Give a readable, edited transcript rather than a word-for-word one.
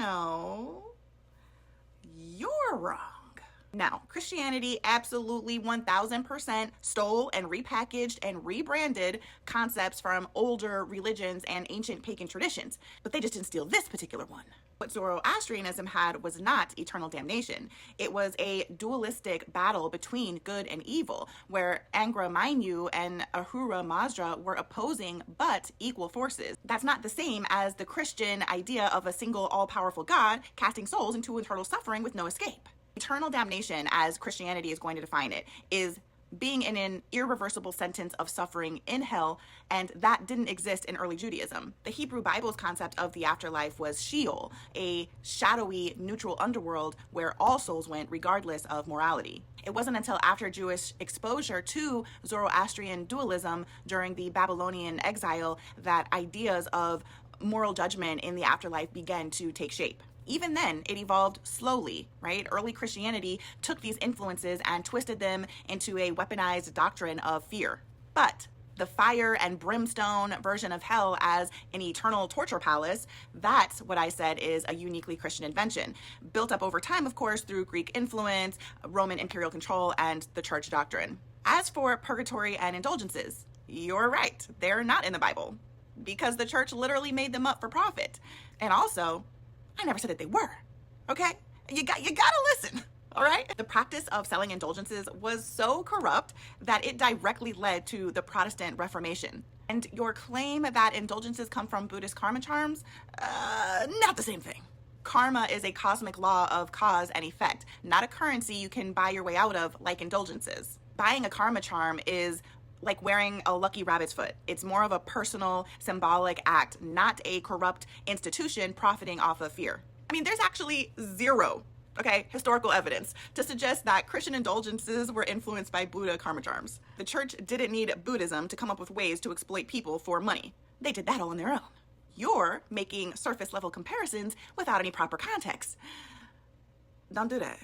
no, you're wrong. Now, Christianity absolutely 1000% stole and repackaged and rebranded concepts from older religions and ancient pagan traditions, but they just didn't steal this particular one. What Zoroastrianism had was not eternal damnation. It was a dualistic battle between good and evil, where Angra Mainyu and Ahura Mazda were opposing but equal forces. That's not the same as the Christian idea of a single all-powerful God casting souls into eternal suffering with no escape. Eternal damnation, as Christianity is going to define it, is being in an irreversible sentence of suffering in hell, and that didn't exist in early Judaism. The Hebrew Bible's concept of the afterlife was Sheol, a shadowy, neutral underworld where all souls went regardless of morality. It wasn't until after Jewish exposure to Zoroastrian dualism during the Babylonian exile that ideas of moral judgment in the afterlife began to take shape. Even then, it evolved slowly, right? Early Christianity took these influences and twisted them into a weaponized doctrine of fear. But the fire and brimstone version of hell as an eternal torture palace, that's what I said is a uniquely Christian invention. Built up over time, of course, through Greek influence, Roman imperial control, and the church doctrine. As for purgatory and indulgences, you're right, they're not in the Bible, because the church literally made them up for profit. And also, I never said that they were, okay? You gotta listen, all right? The practice of selling indulgences was so corrupt that it directly led to the Protestant Reformation. And your claim that indulgences come from Buddhist karma charms, not the same thing. Karma is a cosmic law of cause and effect, not a currency you can buy your way out of like indulgences. Buying a karma charm is like wearing a lucky rabbit's foot. It's more of a personal, symbolic act, not a corrupt institution profiting off of fear. I mean, there's actually zero, historical evidence to suggest that Christian indulgences were influenced by Buddha karma charms. The church didn't need Buddhism to come up with ways to exploit people for money. They did that all on their own. You're making surface level comparisons without any proper context. Don't do that.